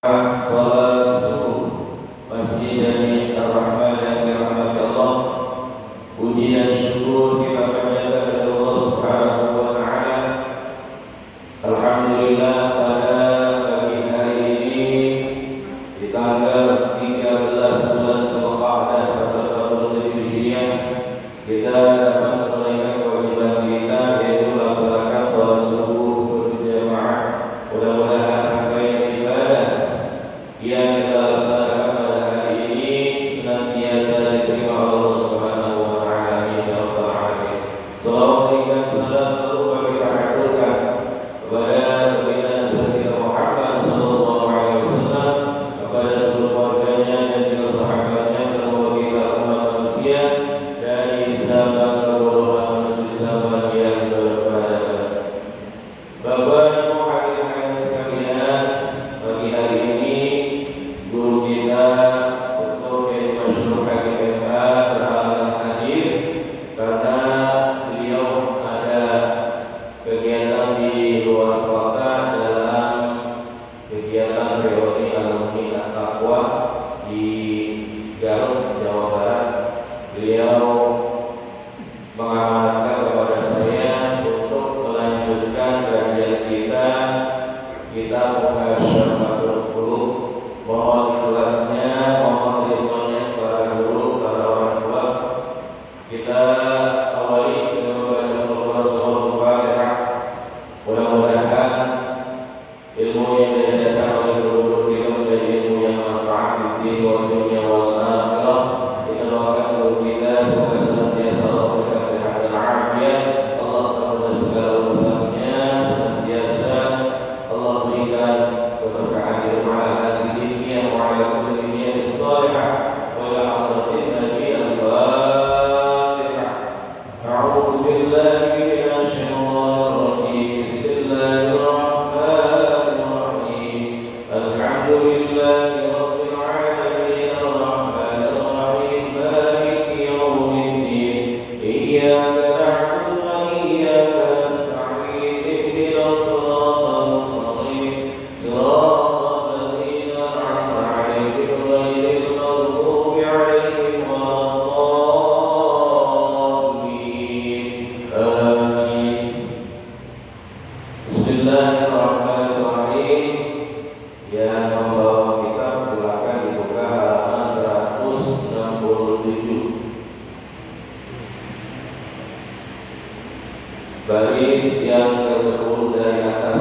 Salat subuh Masjid Jami Ar-Rahman yang dirahmati Allah. Puji dan syukur kita panjatkan kepada Allah Subhanahu wa taala. Alhamdulillah pada pagi hari ini di tanggal 13 bulan Zulqa'dah 1447 Hijriah kita dapat menunaikan kewajiban kita, yaitu melaksanakan salat subuh berjamaah. Mudah-mudahan rangkaian ibadah yang kita laksanakan pada hari ini senantiasa diterima Allah Subhanahu wa taala. Amin ya rabbal alamin. Salawat dan salam lupa kita haturkan kepada baginda Nabi Muhammad sallallahu alaihi wasallam, kepada seluruh keluarganya dan juga sahabatnya, dan kita umat manusia dari zaman kebodohan menuju zaman yang berbahagia. Bapak Ibu hadirin sekalian, pagi hari ini guru kita Dr. Kiai Masyhur Habib MA berhalangan hadir karena beliau ada kegiatan di luar kota dalam kegiatan reuni alumni At-Taqwa di Garut, Jawa Barat. Beliau mengamanatkan kepada saya untuk melanjutkan kajian kita Muhasyaratul Qulub. Mohon ikhlasnya, mohon ridhonya para guru, para orang tua. Kita awali dengan membaca suratul Fatihah. Mudah-mudahan ilmu yang diajarkan oleh guru-guru kita menjadi ilmu yang manfaat di dunia wal akhirah. Kita doakan guru kita semoga senantiasa Allah berikan sehat dan afiat, Allah terpenuhi segala urusannya, senantiasa Allah berikan keberkahan di rumah al-aziziyah wa ala kulli niyatin salihah wa ila hadratin Nabi al-Fatihah. A'udzu billahi minasy syaithanir rajim. Bismillahirrahmanirrahim. Alhamdulillahi rabbil alamin arrahmanir rahim maliki yaumiddin. Iyyaka na'budu wa iyyaka nasta'in. Ihdinas siratal mustaqim. Siratal ladzina an'amta 'alaihim ghairil maghdubi 'alaihim waladdallin. Amin. Bismillahirrahmanirrahim. Yang membawa kita silakan dibuka halaman 167. Baris yang ke-10 dari atas.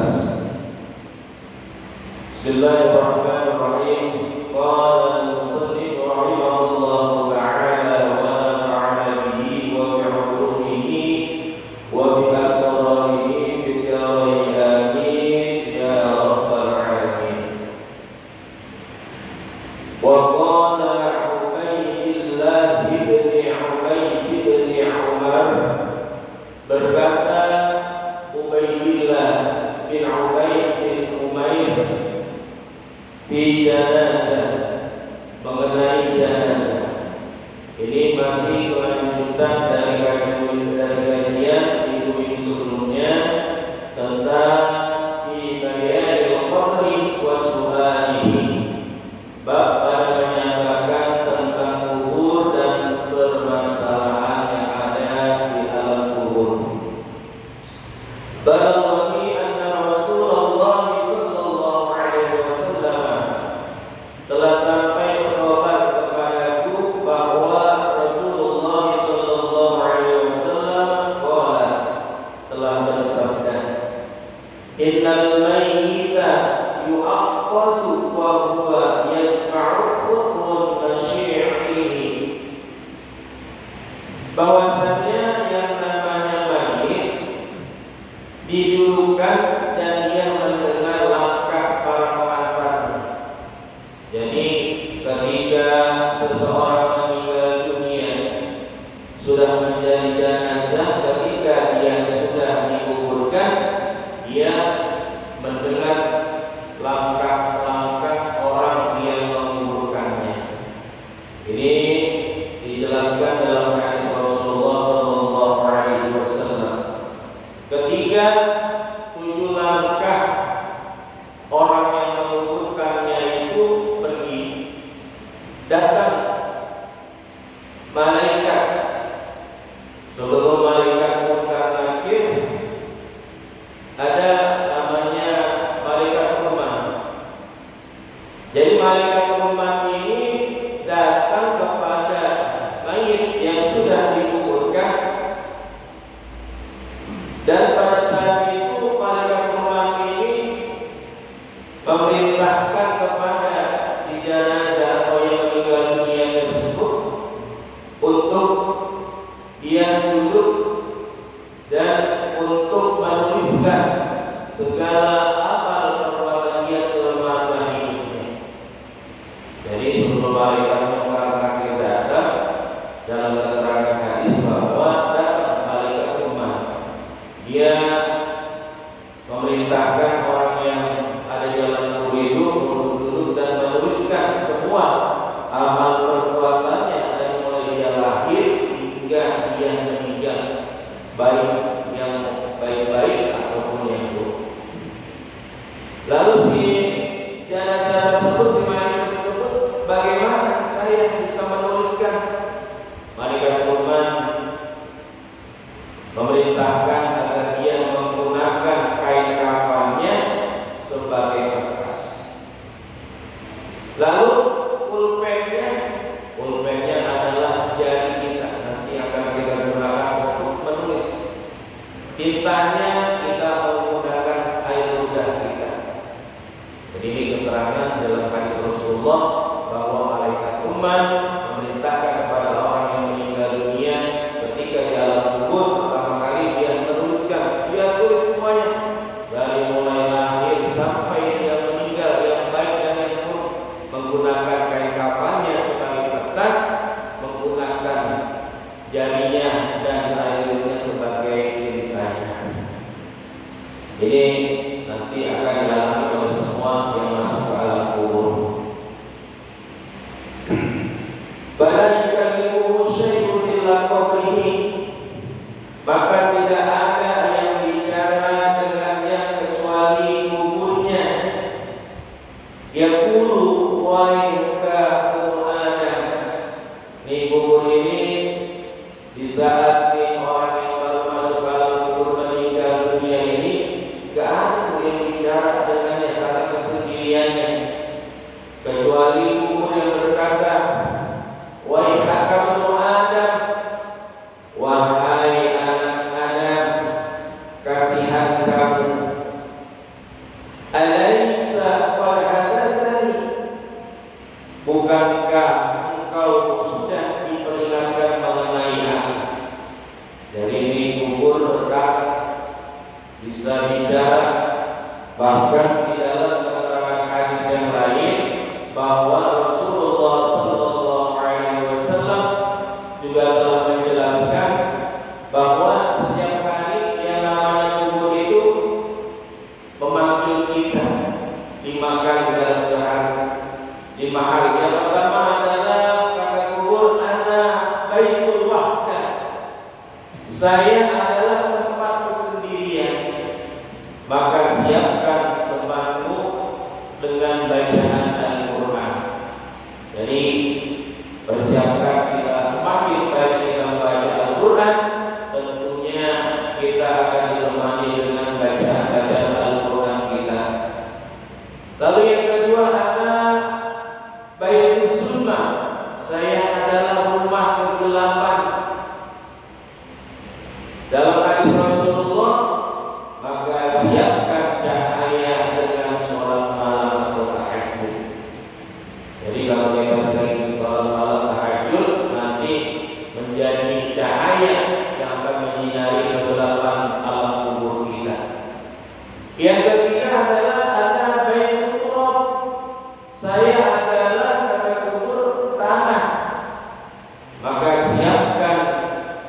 Bismillahirrahmanirrahim. Qala al-musannif rahimahullahu ta'ala wa nafa'ana bihi wa bi'ulumihi wa bi asrarihi fid darain amin ya rabbal alamin. Wa qala Ubaydillah ibn Umar, berkata Ubaydillah bin Ubaid bin Umair di janazah, mengenai janazah. Ini masih kelanjutan dari kajian minggu sebelumnya tentang fi bayanil qabri wa su'alihi, bab pada menyatakan tentang kubur dan permasalahan yang ada di dalam kubur. Balagani anna Rasulullah sallallahu alaihi wasallam, telah sampai khabar kepadaku bahwa Rasulullah sallallahu alaihi wasallam telah bersabda, innal mayyita yu'aqqadu wa huwa yasma'u khutbah masyi'ihi, bahwasanya yang namanya mayit didudukkan dan dia mendengar langkah para pengantarnya. Jadi ketika seseorang meninggal dunia sudah menjadi jenazah, ketika dia sudah dikuburkan, dia mendengar langkah-langkah orang yang menguburkan. Jadi malaikat umat ini datang kepada mayit yang sudah dikuburkan, dan pada saat itu malaikat umat ini memerintahkan kepada si jenazah atau yang meninggal dunia tersebut untuk dia duduk dan untuk menuliskan segala amal perbuatan dia selama masa hidupnya. Jadi sebelum malaikat mungkar nakir datang, dalam keterangan hadis bahwa datang malaikat umat, dia memerintahkan orang yang ada di dalam kubur itu untuk duduk dan menuliskan semua amal perbuatannya dari mulai dia lahir hingga dia meninggal, baik yang baik-baik ataupun yang buruk. Lalu si jenazah tersebut, si mayat tersebut, bagaimana saya bisa menuliskan? Malaikat umat memerintahkan agar dia menggunakan kain kafannya sebagai kertas. Lalu pulpennya adalah jari kita, nanti akan kita gunakan untuk menulis. Tintanya kita menggunakan air ludah kita. Jadi ini keterangan dalam hadis Rasulullah bahwa malaikat umat memerintahkan kepada orang yang meninggal dunia ketika di alam kubur, pertama kali dia menuliskan, dia tulis semuanya dari mulai lahir sampai dia meninggal, yang baik dan yang buruk, menggunakan kain kafannya sebagai kertas, menggunakan jarinya dan air ludahnya sebagai tintanya. Ini nanti akan dialami oleh semua yang masuk ke alam kubur. Maka tidak ada yang bicara dengannya kecuali kuburnya. Yaqulu waika Adam. Ini kubur ini di saat orang yang baru masuk ke alam kubur meninggal dunia ini, gak ada yang bicara dengannya karena kesendiriannya, kecuali kubur yang berkata, waika Adam, wahai anak Adam, kasihan kamu. Alaysa qad hadartani, bukankah engkau sudah diperingatkan mengenai aku? Jadi ini kubur berkata, bisa bicara. Bahkan di dalam keterangan hadis yang lain bahwa Rasulullah Sallallahu Alaihi Wasallam juga telah menjelaskan bahwa setiap hari yang namanya kubur itu memanggil kita 5 kali dalam sehari, 5 hari. Yang pertama adalah kata kubur, ana baitul wahdah, saya adalah tempat kesendirian, maka siapkan temanmu dengan bacaan Al-Quran. Jadi persiapkan kita, semakin banyak kita membaca Al-Quran, tentunya kita akan ditemani dengan bacaan-bacaan Al-Quran kita. Lalu yang kedua adalah Baitul Zulmah, saya adalah rumah kegelapan. Dalam hadis Rasulullah, maka siapkan cahaya dengan sholat malam atau tahajud. Jadi kalau kita sering sholat malam tahajud, nanti menjadi cahaya yang akan menyinari kegelapan alam kubur kita. Yang ketiga adalah ada Baitul Turab, saya adalah kata kubur tanah, maka siapkan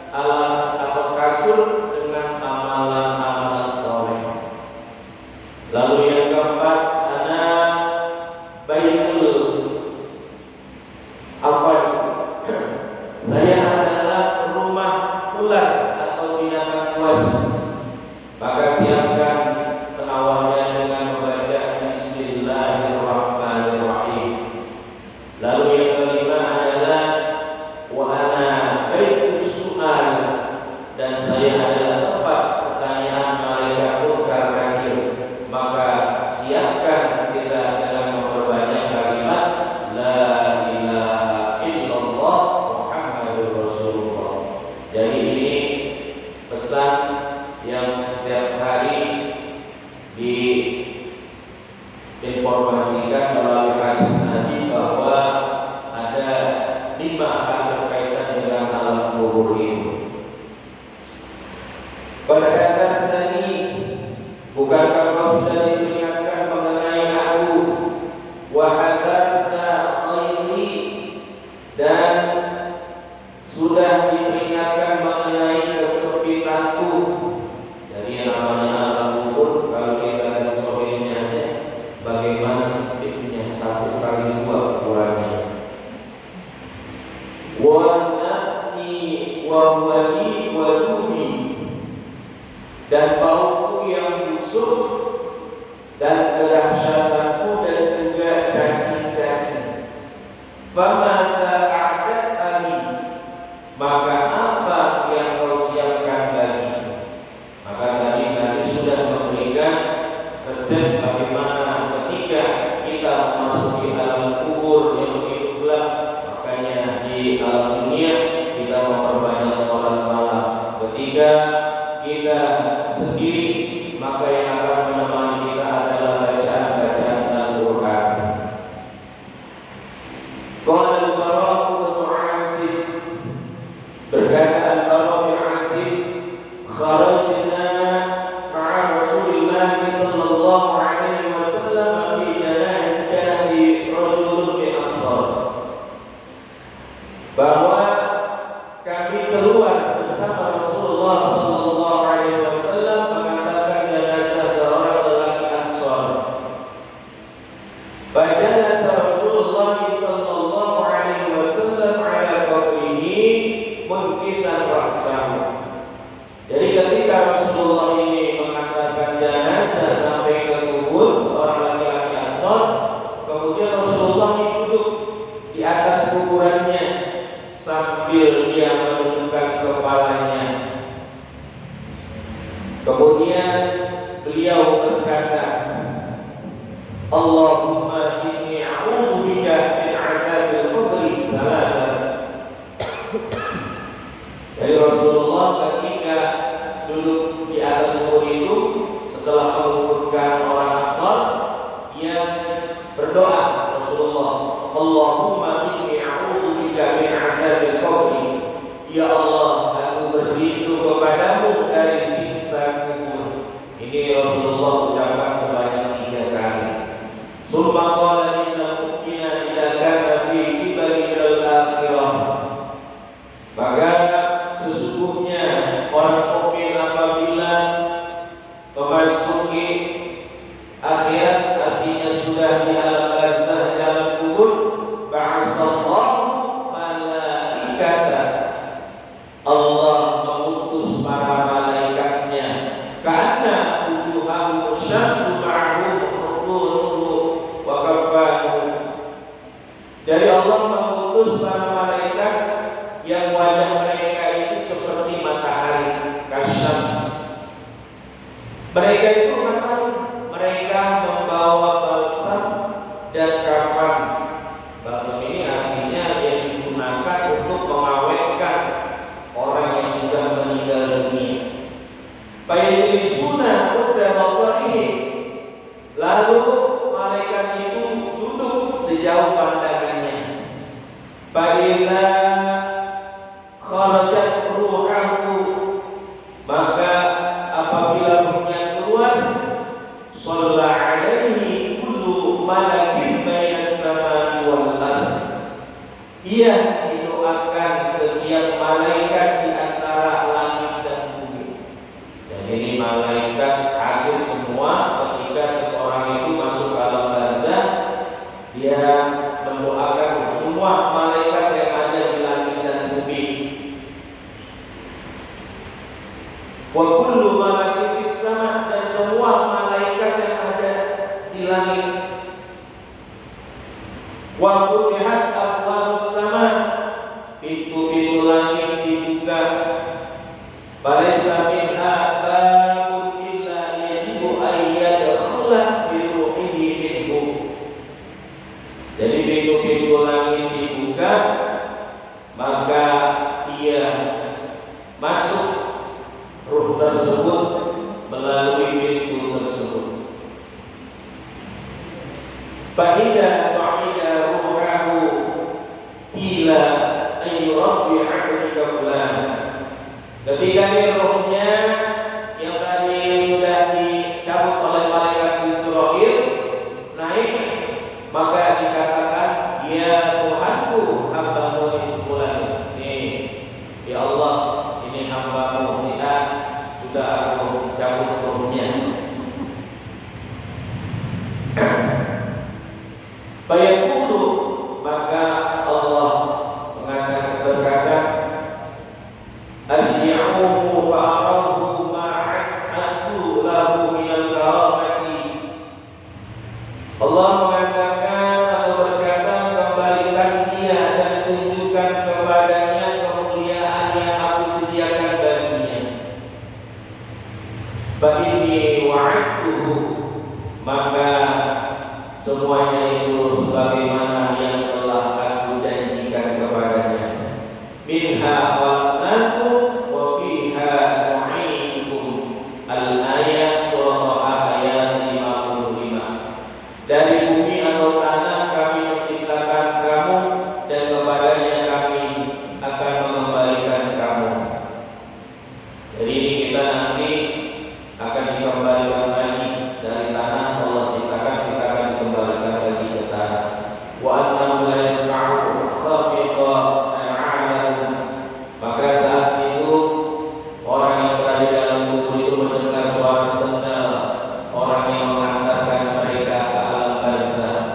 alas atau kasur dengan amalan-amalan soleh. Lalu yang keempat, ana Baitul Afad, saya adalah rumah ular atau binatang buas, maka siapkan penawalnya dengan membaca Bismillahirrahmanirrahim. kali 2 ukurannya. Wa nafni wa wali wa dubi, dan bauku yang busuk dan kedahsyatanku dan juga cacing-cacing. Famata a'dadtani, maka apa yang kau siapkan bagi? Maka tadi Nabi sudah memberikan resep bagaimana ketika kita memasuki alam kubur yang begitu gelap. Makanya di alam dunia kita memperbanyak sholat malam. Ketika kita sendiri, maka yang akan menemani kita adalah bacaan-bacaan Al-Quran. Qala al-Bara' bin Azib, berkata al-Bara' bin Azib, kharajna ma'a Rasulillah sallallahu alaihi wasallam fi janazati rajulun min Ansar, bahwa kami keluar bersama Rasulullah sallallahu alaihi wasallam mengantarkan jenazah seorang lelaki Ansar. Fajalasa Rasulullah sallallahu alaihi wasallam ala qabrihi munkisan ra'sahu. Jadi ketika Rasulullah ini mengantarkan jenazah sampai ke kubur seorang laki-laki Ansar, kemudian Rasulullah ini duduk di atas kuburannya sambil dia menundukkan kepalanya. Kemudian beliau berkata, Allahumma inni a'udzu bika min 'adzabil qabri thalatha. Jadi Rasulullah ketika duduk di atas kubur itu setelah menguburkan orang Ansar, ia berdoa Rasulullah, Allahumma inni a'udzu bika min 'adzabil qabri. Ya Allah, aku berlindung kepadamu dari siksa kubur. Ini Rasulullah ucapkan sebanyak 3 kali. Summa qala inna mu'mina idza kana fi qibali al-akhirah. Maka sesungguhnya orang mukmin apabila memasuki akhirat, artinya sudah di alam barzakh, di alam kubur, ba'asallahu malaikata, Allah mengutus para malaikatnya, karena wujuhahum syamsu ma'ahum nuru wa kaffahum. Jadi Allah mengutus para malaikat yang wajah mereka itu seperti matahari, kasyams. Mereka itu matahari, mereka membawa balsam dan kafan. Balsam ini artinya yang digunakan untuk mengawetkan orang yang sudah meninggal dunia. Fayajilisuna qudda basarihi, lalu malaikat itu duduk sejauh pandangannya. Fa idza kharajat ruhahu, maka apabila ruhnya keluar, shalla alaihi kullu malakin bainas samai wal ardh, ia didoakan setiap malaikat di antara langit dan bumi. Dan ini malaikat hadir semua ketika seseorang itu masuk ke alam barzakh, dia mendoakan semua malaikat yang ada di langit dan bumi. Wa kullu malakin fis sama, dan semua malaikat yang ada di langit. Wa futihat abwabus sama, pintu-pintu langit dibuka. Balaysa minha babun illa yajibu an yadkhula bi ruhihi minhu. Jadi pintu-pintu langit dibuka, maka ia masuk ruh tersebut melalui pintu tersebut. Fa'idha sa'ida ruhahu ila ayu rabbi 'abdika fulan. Ketika rohnya yang tadi sudah dicabut oleh malaikat Israil naik, maka dikatakan, ya Tuhanku, hamba-Mu ini sebulan. Nih, ya Allah, ini hamba-Mu si A, sudah aku cabut rohnya. Baik. wa annahu la yasma'u khafiqa a'lam. Maka saat itu orang yang berada di dalam kubur itu mendengar suara sendal orang yang mengantarkan mereka ke alam barzakh.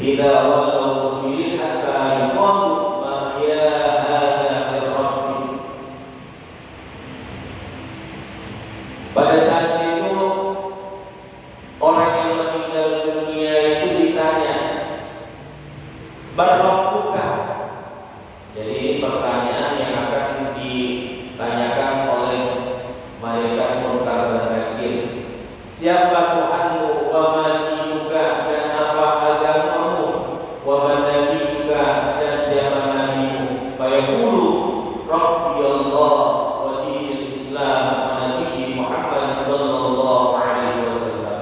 Idza wallaw mudbirin hatta yuqalu ma ya hadza min rabbi. Pada saat itu orang yang meninggal dunia itu ditanya, "Barabbuka?" Jadi ini pertanyaan yang akan ditanyakan oleh malaikat Munkar dan Nakir. Siapa Tuhanmu, wa ma dinuka, dan apa agamamu, wa ma nabiyuka, dan siapa nabimu. Fayaqulu Rabbi Allah wa dinul Islam wa nabiyyi Muhammad sallallahu alaihi wasallam.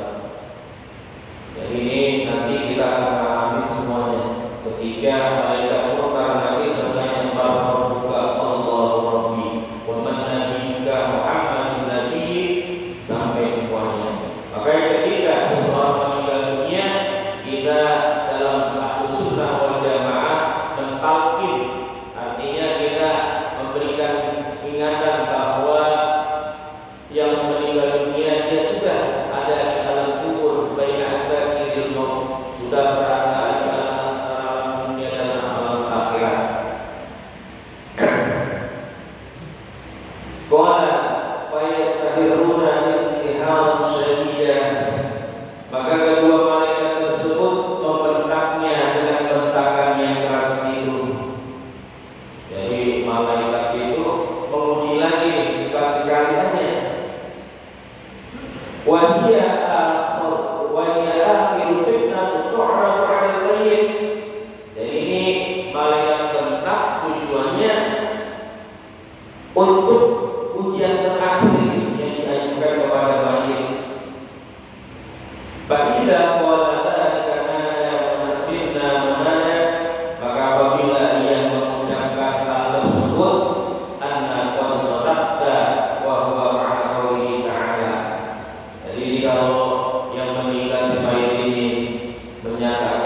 Jadi ini nanti kita akan mengalami semuanya ketika malaikat Munkar Nakir bertanya, Rabbuka Allahu Rabbi wa man nabiyuka Muhammadun nabiyyi, sampai semuanya. Maka ketika seseorang meninggal dunia, kita dalam Ahlus Sunnah wal Jamaah mentalqin, artinya kita memberikan ingatan bahwa yang meninggal dunia dia sudah ada di alam kubur, baina asakiril maut, sudah berada di alam dunia dan alam akhirat. Qala fa yastahiruna intiharan syadidan. Maka kedua malaikat tersebut membentaknya dengan bentakan yang keras itu. Jadi malaikat itu menguji lagi, bukan sekali aja. Wa hiya akhiru fitnah tu'radu 'ala al-mayyit. Jadi ini malaikat bentak tujuannya untuk ujian terakhir yang diajukan kepada mayit. Fa'idha qala dzalika nada munadina munada, maka apabila ia mengucapkan hal tersebut, anna qad sadaqta wa huwa ma'ana qawlihi ta'ala. Jadi kalau yang meninggal si mayit ini menyatakan